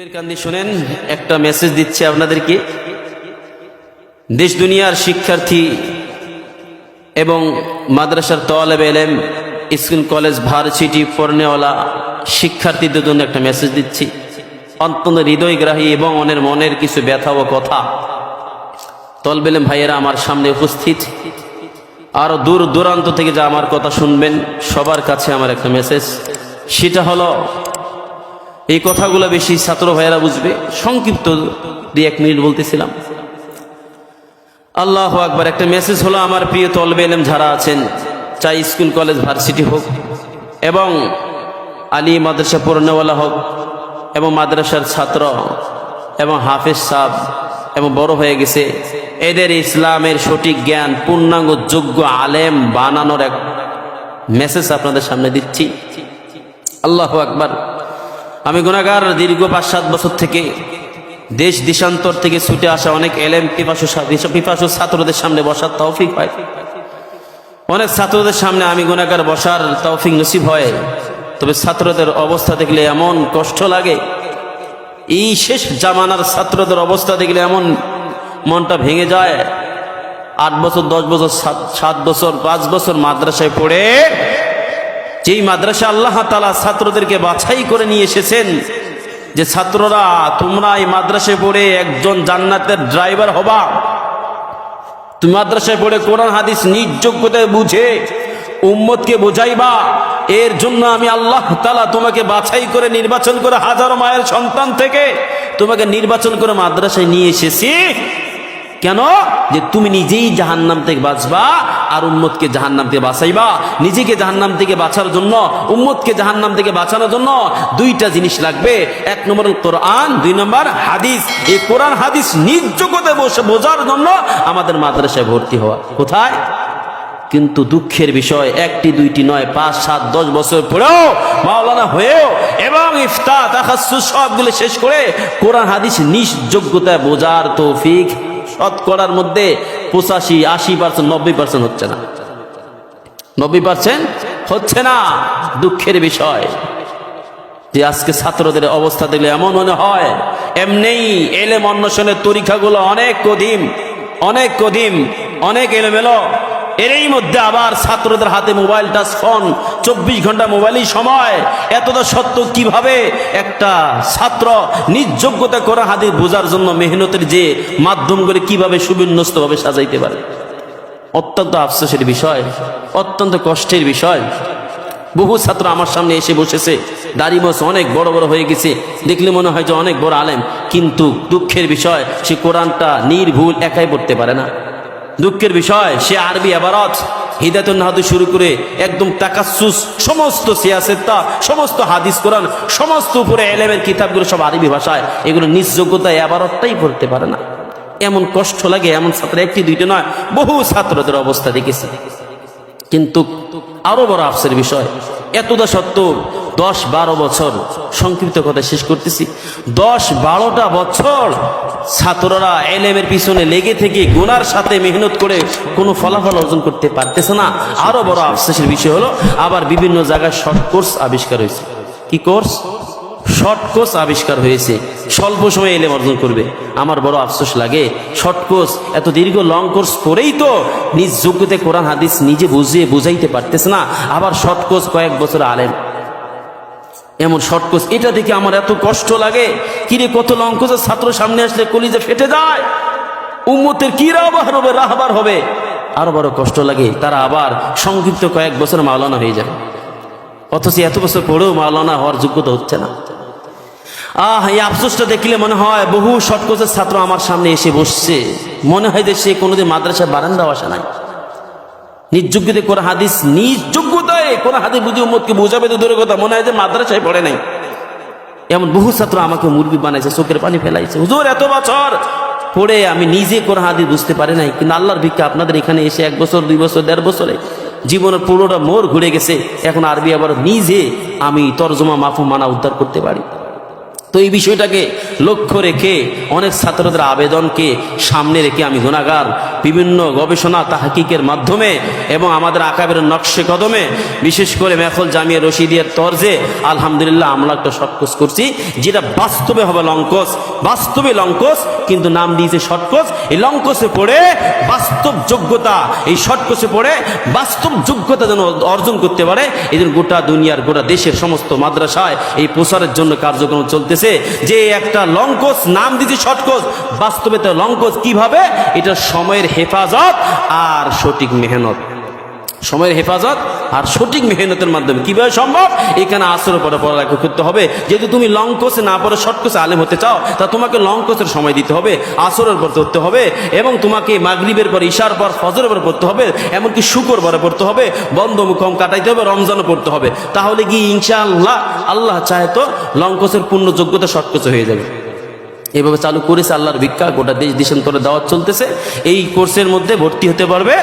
পীরের কান্দি শুনেন, একটা মেসেজ দিচ্ছে আপনাদেরকে। দেশ দুনিয়ার শিক্ষার্থী এবং মাদ্রাসার তালেবে ইলম, স্কুল কলেজ ভার্সিটি পড়নেওয়ালা শিক্ষার্থীদের জন্য একটা মেসেজ দিচ্ছি। অত্যন্ত হৃদয়গ্রাহী এবং মনের কিছু ব্যথা ও কথা। তালেবে ইলম ভাইয়েরা আমার সামনে উপস্থিত, আরো দূর দূরান্ত থেকে যা আমার কথা শুনবেন সবার কাছে আমার একটা মেসেজ। সেটা হলো, এই কথাগুলো বেশি ছাত্র ভাইয়েরা বুঝবে, সংক্ষিপ্ত 1 মিনিট বলতেছিলাম। আল্লাহু আকবার। একটা মেসেজ হলো আমার প্রিয় তালেবে ইলম যারা আছেন, চাই স্কুল কলেজ ভার্সিটি হোক এবং আলী মাদ্রাসা পড়নেওয়ালা হোক এবং মাদ্রাসার ছাত্র এবং হাফেজ সাহেব এবং বড় হয়ে গেছে, এদের ইসলামের সঠিক জ্ঞান পূর্ণাঙ্গ যোগ্য আলেম বানানোর এক মেসেজ আপনাদের সামনে দিচ্ছি। আল্লাহু আকবার। আমি গুনাহগার, দীর্ঘ 5-7 বছর থেকে দেশ দেশান্তর থেকে ছুটে আসা অনেক এলেম পিপাসু ছাত্রদের সামনে বসার তৌফিক হয়। অনেক ছাত্রদের সামনে আমি গুনাহগার বসার তৌফিক নসিব হয়। তবে ছাত্রদের অবস্থা দেখলে এমন কষ্ট লাগে, এই শেষ জামানার ছাত্রদের অবস্থা দেখলে এমন মনটা ভেঙে যায়। 8 বছর 10 বছর 7 বছর 5 বছর মাদ্রাসায় পড়ে, যেই মাদ্রাসা আল্লাহ তাআলা ছাত্রদেরকে বাছাই করে নিয়ে এসেছেন যে ছাত্ররা তোমরা এই মাদ্রাসায় পড়ে একজন জান্নাতের ড্রাইভার হবা, তুমি মাদ্রাসায় পড়ে কোরআন হাদিস নিজ যোগ্যতায় বুঝে উম্মতকে বোঝাইবা, এর জন্য আমি আল্লাহ তাআলা তোমাকে বাছাই করে নির্বাচন করে হাজারো মায়ের সন্তান থেকে তোমাকে নির্বাচন করে মাদ্রাসায় নিয়ে এসেছি। কেন? যে তুমি নিজেই জাহান্নাম থেকে বাঁচবা আর উম্মতকে জাহান্নাম থেকে বাঁচাইবা। নিজেকে জাহান্নাম থেকে বাঁচার জন্য, উম্মতকে জাহান্নাম থেকে বাঁচানোর জন্য 2টা জিনিস লাগবে। 1 নম্বর কোরআন, 2 নম্বর হাদিস। এই কোরআন হাদিস নিজ যোগ্যতায় বসে বোঝার জন্য আমাদের মাদ্রাসায় ভর্তি হওয়া। কোথায়? কিন্তু দুঃখের বিষয়, 1টি 2টি নয়, 5, 7, 10 বছর পরেও মাওলানা হয়েও এবং ইফতা তাখাসসুস সবগুলো শেষ করে কোরআন হাদিস নিজ যোগ্যতায় বোঝার তৌফিক শতকরার মধ্যে 85, 80%, 90% হচ্ছে না। 90% হচ্ছে না। দুঃখের বিষয় যে আজকে ছাত্রদের অবস্থা দেখলে এমন মনে হয় এমনিই এলেম অন্বেষণের তরিকাগুলো অনেক কদিম, অনেক এলোমেলো। এরই মধ্যে আবার ছাত্রদের হাতে মোবাইল, টাচ ফোন, 24 ঘন্টা মোবাইলই সময়। এতটা সত্য কিভাবে একটা ছাত্র নিজ যোগ্যতা করা হাদিস বোঝার জন্য মেহনতের যে মাধ্যম করে কিভাবে সুবিন্যস্তভাবে সাজাইতে পারে। অত্যন্ত আফসোসের বিষয়, অত্যন্ত কষ্টের বিষয়। বহু ছাত্র আমার সামনে এসে বসেছে, দাড়ি মোছ অনেক বড় বড় হয়ে গেছে, দেখলে মনে হয় যে অনেক বড় আলেম, কিন্তু দুঃখের বিষয় সে কোরআনটা নির্ভুল একাই পড়তে পারে না। দুঃখের বিষয় সে আরবি ইবারত, হিদায়াতুন নাহতে শুরু করে একদম তাকাসসুস, সমস্ত সিয়াসেত্তা, সমস্ত হাদিস কোরআন, সমস্ত উপরে এলেমের কিতাবগুলো সব আরবি ভাষায়, এগুলো নিজ যোগ্যতায় ইবারতটাই পড়তে পারে না। এমন কষ্ট লাগে। এমন ছাত্র 1টি 2টি নয়, বহু ছাত্রদের অবস্থা দেখেছি। কিন্তু আরো বড় আফসোসের বিষয়, এতটা সত্ত্বেও 10-12 বছর, সংক্ষিপ্ত কথা শেষ করতেছি, 10-12টা বছর ছাত্ররা এলেমের পিছনে লেগে থেকে গুনার সাথে মেহনত করে কোনো ফলাফল অর্জন করতে পারতেছে না। আরো বড় আফসোসের বিষয় হলো, আবার বিভিন্ন জায়গায় শর্ট কোর্স আবিষ্কার হয়েছে। কি কোর্স? শর্ট কোর্স আবিষ্কার হয়েছে, স্বল্প সময়ে এলেম অর্জন করবে। আমার বড় আফসোস লাগে, শর্ট কোর্স, এত দীর্ঘ লং কোর্স করেই তো নিজ যোগ্যতায় কোরআন হাদিস নিজে বুঝাইতে পারতেছে না, আবার শর্ট কোর্স কয়েক বছর আলেম। এমন শর্ট কোর্স, এটা দেখে আমার এত কষ্ট লাগে। কিরে, কত লং কোর্সের ছাত্র সামনে আসলে কলিজা ফেটে যায়। উম্মতের কি রাহবার হবে। আরো বড় কষ্ট লাগে, তারা আবার সংক্ষিপ্ত কয়েক বছর মাওলানা হয়ে যায়, অথচ এত বছর পড়েও মাওলানা হওয়ার যোগ্যতা হচ্ছে না। এই আফসোসটা দেখলে মনে হয় বহু শর্ট কোর্সের ছাত্র আমার সামনে এসে বসছে, মনে হয় যে সে কোনোদিন মাদ্রাসায় বারান্দাও আসে নাই। নিজ যোগ্যতায় কোরআন হাদিস, নিজ যোগ্যতায় কোরআন হাদিস বুঝে উম্মতকে বোঝাবে তো দূরের কথা, মনে হয় যে মাদ্রাসায় পড়ে নাই। এমন বহু ছাত্র আমাকে মুরগি বানাইছে, চোখের পানি ফেলাইছে। হুজুর, এত বছর পড়ে আমি নিজে কোরআন হাদিস বুঝতে পারি নাই, কিন্তু আল্লাহর ভিক্ষা আপনাদের এখানে এসে 1 বছর 2 বছর 1.5 বছরে জীবনের পুরোটা মোড় ঘুরে গেছে। এখন আরবি আবার নিজে আমি তরজমা মাফুম মানা উদ্ধার করতে পারি। তো এই বিষয়টাকে লক্ষ্য রেখে অনেক ছাত্রদের আবেদনকে সামনে রেখে আমি গুনাহগার বিভিন্ন গবেষণা তাহকিকের মাধ্যমে এবং আমাদের আকাবের নকশে কদমে বিশেষ করে মেহফুল জামিয়া রশিদিয়ার তরজে আলহামদুলিল্লাহ আমরা একটা শর্টকোর্স করছি, যেটা বাস্তবে হবে লংকোস, বাস্তবে লংকোস কিন্তু নাম দিয়েছে শর্টকোর্স। এই লংকোসে পড়ে বাস্তব যোগ্যতা, এই শর্টকোর্সে পড়ে বাস্তব যোগ্যতা যেন অর্জন করতে পারে, এই জন্য গোটা দুনিয়ার গোটা দেশের সমস্ত মাদ্রাসায় এই প্রচারের জন্য কার্যক্রম চলতেছে। যে একটা লংকোস নাম দিয়েছে শর্টকোর্স, বাস্তবে তো লংকোস কিভাবে, এটা সময়ের হেফাজত আর সঠিক মেহনত, সময়ের হেফাজত আর সঠিক মেহনতের মাধ্যমে কিভাবে সম্ভব। এখানে আসরের পরে পড়ালেখা করতে হবে। যেহেতু তুমি লং কোর্সে না পড়ে শর্ট কোর্সে আলেম হতে চাও, তা তোমাকে লং কোর্সের সময় দিতে হবে, আসরের পর পড়তে হবে, এবং তোমাকে মাগরিবের পর ইশার পর ফজরের পর পড়তে হবে, এমনকি শুক্রবারে পড়তে হবে, বন্ধ মুখম কাটাইতে হবে, রমজানও পড়তে হবে। তাহলে কি ইনশাআল্লাহ আল্লাহ চাহে তো লং কোর্সের পূর্ণ যোগ্যতা শর্ট কোর্সে হয়ে যাবে। এভাবে চালু করেছে আল্লাহর ভিক্ষা, গোটা দেশ দেশান্তরে দাওয়াত চলতেছে। এই কোর্সের মধ্যে ভর্তি হতে পারবে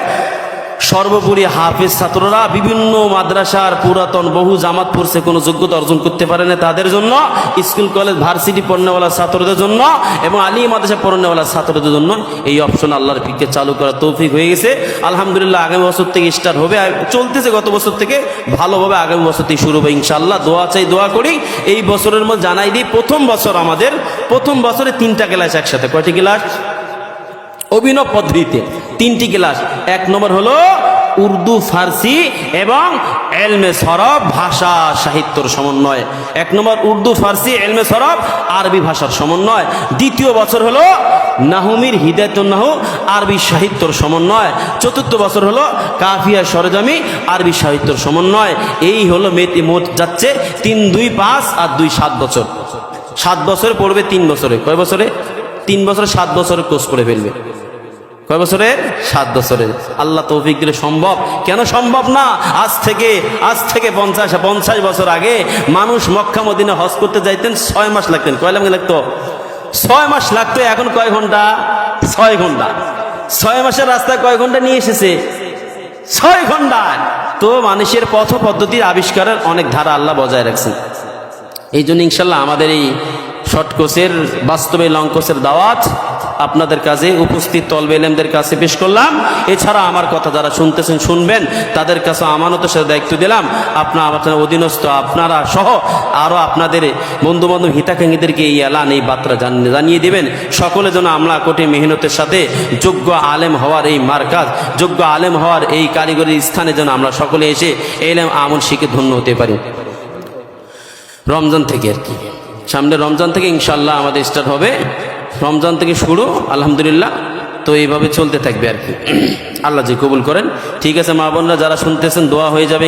সর্বোপরি হাফেজ ছাত্ররা, বিভিন্ন মাদ্রাসার পুরাতন বহু জামাত পড়ছে কোনো যোগ্যতা অর্জন করতে পারে না, তাদের জন্য, স্কুল কলেজ ভার্সিটি পড়নেওয়ালা ছাত্রদের জন্য এবং আলী মাদ্রাসা পড়নেওয়ালা ছাত্রদের জন্য এই অপশন আল্লাহর ভিক্ষা চালু করার তৌফিক হয়ে গেছে। আলহামদুলিল্লাহ আগামী বছর থেকে স্টার্ট হবে, চলতেছে গত বছর থেকে, ভালোভাবে আগামী বছর থেকে শুরু হবে ইনশাআল্লাহ। দোয়া চাই, দোয়া করি। এই বছরের মধ্যে জানাই দিই, প্রথম বছর আমাদের, প্রথম বছরে 3টা ক্লাস একসাথে। কয়টি ক্লাস? অভিনব পদ্ধতিতে 3টি ক্লাস। 1 নম্বর হলো উর্দু, ফার্সি এবং এলমে সরব ভাষা সাহিত্যর সমন্বয়। 1 নম্বর উর্দু, ফার্সি, এলমে সরব আরবি ভাষার সমন্বয়। দ্বিতীয় বছর হলো নাহুমির হিদায়াতুন নাহু আরবি সাহিত্যর সমন্বয়। চতুর্থ বছর হলো কাফিয়া সরজামি আরবি সাহিত্যর সমন্বয়। এই হলো মোট যাচ্ছে 3, 2, 5 আর 2, 7 বছর। 7 বছরে পড়বে 3 বছরে। কয় বছরে? 3 বছরে 7 বছরের কোর্স করে ফেলবে। কয় বছরে? 7 বছরে। আল্লাহ তৌফিক দিলে সম্ভব। কেন সম্ভব না? আজ থেকে 50 বছর আগে মানুষ মক্কা মদিনা হজ করতে যাইতেন, 6 মাস লাগতেন। কয় লাগতো? 6 মাস লাগতো। এখন কয় ঘন্টা? 6 ঘন্টা। 6 মাসের রাস্তায় কয় ঘন্টা নিয়ে এসেছে? 6 ঘন্টা। তো মানুষের পথ পদ্ধতির আবিষ্কারের অনেক ধারা আল্লাহ বজায় রাখছেন। এই জন্য ইনশাল্লাহ আমাদের এই শর্ট কোর্সের, বাস্তবে লং কোর্সের দাওয়াত আপনাদের কাছে উপস্থিত তলবে ইলমদের কাছে পেশ করলাম। এছাড়া আমার কথা যারা শুনতেছেন, শুনবেন, তাদের কাছে আমানতের সাথে দায়িত্ব দিলাম। আপনার আমার অধীনস্থ আপনারা সহ আরও আপনাদের বন্ধু বান্ধব হিতাকাঙ্ক্ষীদেরকে এই এলান, এই বার্তা জানিয়ে দেবেন। সকলে যেন আমরা কোটি মেহনতের সাথে যোগ্য আলেম হওয়ার এই মার্কাজ, যোগ্য আলেম হওয়ার এই কারিগরির স্থানে যেন আমরা সকলে এসে এলেম আমল শিখে ধন্য হতে পারি। রমজান থেকে আর কি, সামনে রমজান থেকে ইনশাল্লাহ আমাদের স্টার্ট হবে। রমজান থেকে শুরু, আলহামদুলিল্লাহ। তো এইভাবে চলতে থাকবে আর কি। আল্লাহ যে কবুল করেন। ঠিক আছে মা বোনরা যারা শুনতেছেন, দোয়া হয়ে যাবে।